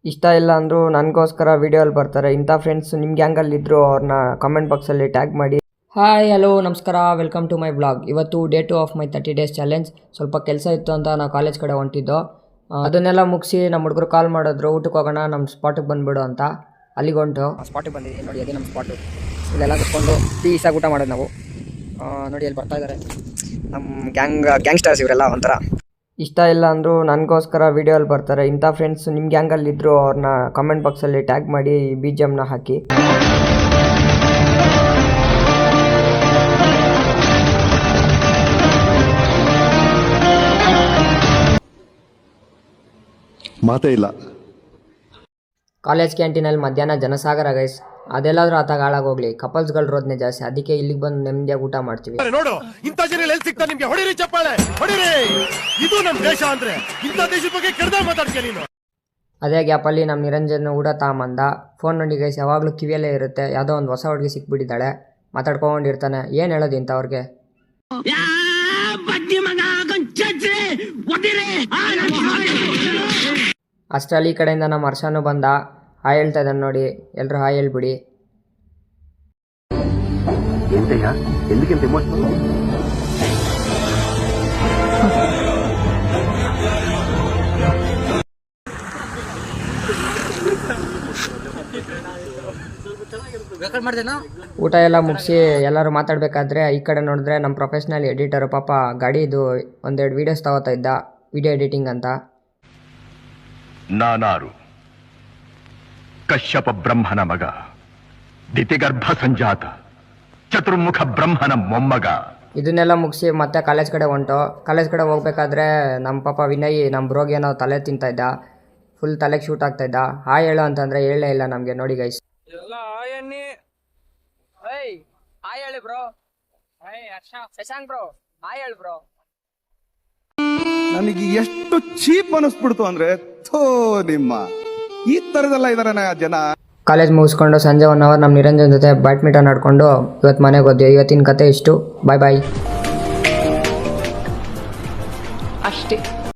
ಇಷ್ಟ ಇಲ್ಲ ಅಂದರೂ ನನಗೋಸ್ಕರ ವೀಡಿಯೋಲ್ಲಿ ಬರ್ತಾರೆ. ಇಂಥ ಫ್ರೆಂಡ್ಸ್ ನಿಮ್ಮ ಗ್ಯಾಂಗಲ್ಲಿದ್ದರೂ ಅವ್ರನ್ನ ಕಮೆಂಟ್ ಬಾಕ್ಸಲ್ಲಿ ಟ್ಯಾಗ್ ಮಾಡಿ. ಹಾಯ್ ಹಲೋ ನಮಸ್ಕಾರ, ವೆಲ್ಕಮ್ ಟು ಮೈ ಬ್ಲಾಗ್. ಇವತ್ತು day 2 of my 30 days challenge. ಸ್ವಲ್ಪ ಕೆಲಸ ಇತ್ತು ಅಂತ ನಾವು ಕಾಲೇಜ್ ಕಡೆ ಹೊಂಟಿದ್ದು. ಅದನ್ನೆಲ್ಲ ಮುಗಿಸಿ ನಮ್ಮ ಹುಡುಗರು ಕಾಲ್ ಮಾಡಿದ್ರು, ಊಟಕ್ಕೆ ಹೋಗೋಣ ನಮ್ಮ ಸ್ಪಾಟಿಗೆ ಬಂದುಬಿಡು ಅಂತ. ಅಲ್ಲಿಗೆ ಹೊಂಟು ಸ್ಪಾಟಿಗೆ ಬಂದಿದ್ದೀವಿ. ನೋಡಿ, ಅದೇ ನಮ್ಮ ಸ್ಪಾಟು. ಇಲ್ಲೆಲ್ಲ ಕುತ್ಕೊಂಡು ಪೀಸಾಗಿ ಊಟ ಮಾಡೋದು ನಾವು. ನೋಡಿ, ಅಲ್ಲಿ ಬರ್ತಾ ಇದ್ದಾರೆ ನಮ್ಮ ಗ್ಯಾಂಗ್ಸ್ಟರ್ಸ್ ಇವರೆಲ್ಲ. ಒಂಥರ ಇಷ್ಟ ಇಲ್ಲ ಅಂದರೂ ನನಗೋಸ್ಕರ ವೀಡಿಯೋಲ್ಲಿ ಬರ್ತಾರೆ. ಇಂಥ ಫ್ರೆಂಡ್ಸ್ ನಿಮ್ಮ ಗ್ಯಾಂಗಲ್ಲಿದ್ದರೂ ಅವ್ರನ್ನ ಕಮೆಂಟ್ ಬಾಕ್ಸಲ್ಲಿ ಟ್ಯಾಗ್ ಮಾಡಿ BGMನ ಹಾಕಿ. ಮಾತೇ ಇಲ್ಲ. ಕಾಲೇಜ್ ಕ್ಯಾಂಟೀನಲ್ಲಿ ಮಧ್ಯಾಹ್ನ ಜನಸಾಗರ ಗೈಸ್. ಅದೆಲ್ಲಾದ್ರೂ ಆತಾಗ ಹಾಳಾಗೋಗ್ಲಿ, ಕಪಲ್ಸ್ಗಳು ರೋದನೆ ಜಾಸ್ತಿ. ಅದಕ್ಕೆ ಇಲ್ಲಿಗೆ ಬಂದು ನೆಮ್ಮದಿಯಾಗಿ ಊಟ ಮಾಡ್ತೀವಿ. ನೋಡು, ಇಂಥ ಜನ ಎಲ್ಲಿ ಸಿಗ್ತಾರೆ ನಿಮ್ಗೆ? ಹೊಡಿರಿ ಚಪ್ಪಾಳೆ, ಹೊಡಿರಿ. ಇದು ನಮ್ಮ ದೇಶ ಅಂದ್ರೆ ಇಂಥ ದೇಶದ ಬಗ್ಗೆ ಕೆಡ್ದ ಮಾತಾಡ್ತೀಯ ನೀನು. ಅದೇ ಗ್ಯಾಪಲ್ಲಿ ನಮ್ಮ ನಿರಂಜನ್ ಊಟ ತಾಂಬಂದ. ಫೋನ್ ನೋಡಿ ಗೈಸ್, ಯಾವಾಗಲೂ ಕಿವಿಯಲ್ಲೇ ಇರುತ್ತೆ. ಯಾವುದೋ ಒಂದು ಹೊಸ ಹುಡುಗಿ ಸಿಕ್ಬಿಟ್ಟಿದ್ದಾಳೆ, ಮಾತಾಡ್ಕೊಂಡಿರ್ತಾನೆ. ಏನು ಹೇಳೋದು ಇಂಥವ್ರಿಗೆ? ಅಷ್ಟರಲ್ಲಿ ಈ ಕಡೆಯಿಂದ ನಮ್ಮ ಹರ್ಷನೂ ಬಂದ. ಹಾಯ್ ಹೇಳ್ತಾ ಇದ್ದಾನೆ ನೋಡಿ, ಎಲ್ಲರೂ ಹಾಯ್ ಹೇಳ್ಬಿಡಿ. ಊಟ ಎಲ್ಲ ಮುಗಿಸಿ ಎಲ್ಲರೂ ಮಾತಾಡಬೇಕಾದ್ರೆ ಈ ಕಡೆ ನೋಡಿದ್ರೆ ನಮ್ಮ ಪ್ರೊಫೆಷ್ನಲ್ ಎಡಿಟರು ಪಾಪ ಗಾಡಿದು ಒಂದೆರಡು ವೀಡಿಯೋಸ್ ತಗೋತಾ ಇದ್ದ, ವಿಡಿಯೋ ಎಡಿಟಿಂಗ್ ಅಂತ. ನಾನಾರು ಕಶ್ಯಪ ಬ್ರಹ್ಮನ ಮಗ, ದಿತಿಗರ್ಭ ಸಂಜಾತ, ಚತುರ್ಮುಖ ಬ್ರಹ್ಮನ ಮೊಮ್ಮಗ. ಇದನ್ನೆಲ್ಲ ಮುಗಿಸಿ ಮತ್ತೆ ಕಾಲೇಜ್ ಕಡೆ ಹೊಂಟು. ಕಾಲೇಜ್ ಕಡೆ ಹೋಗ್ಬೇಕಾದ್ರೆ ನಮ್ಮ ಪಾಪ ವಿನಯ್ ನಮ್ಮ ಬ್ರೋಗೆ ಏನೋ ತಲೆ ತಿಂತಾ ಇದ್ದ, ಫುಲ್ ತಲೆಗೆ ಶೂಟ್ ಆಗ್ತಾ ಇದ್ದ. ಹಾಯ್ ಹೇಳು ಅಂತಂದ್ರೆ ಹೇಳೇ ಇಲ್ಲ ನಮಗೆ. ನೋಡಿ ಗೈಸ್, ನನಗೆ ಎಷ್ಟು ಚೀಪ್ ಅನಿಸ್ಬಿಡ್ತು ಅಂದ್ರೆ, ಥೋ ನಿಮ್ಮ ಈ ತರದೆಲ್ಲ ಇದಾರೆ ಜನ. ಕಾಲೇಜ್ ಮುಗಿಸ್ಕೊಂಡು ಸಂಜೆ 1 hour ನಮ್ಮ ನಿರಂಜನ್ ಜೊತೆ ಬ್ಯಾಡ್ಮಿಂಟನ್ ಆಡ್ಕೊಂಡು ಇವತ್ತು ಮನೆಗೆ ಹೋದ್ವಿ. ಇವತ್ತಿನ ಕತೆ ಇಷ್ಟು. ಬಾಯ್ ಬಾಯ್. ಅಷ್ಟೇ.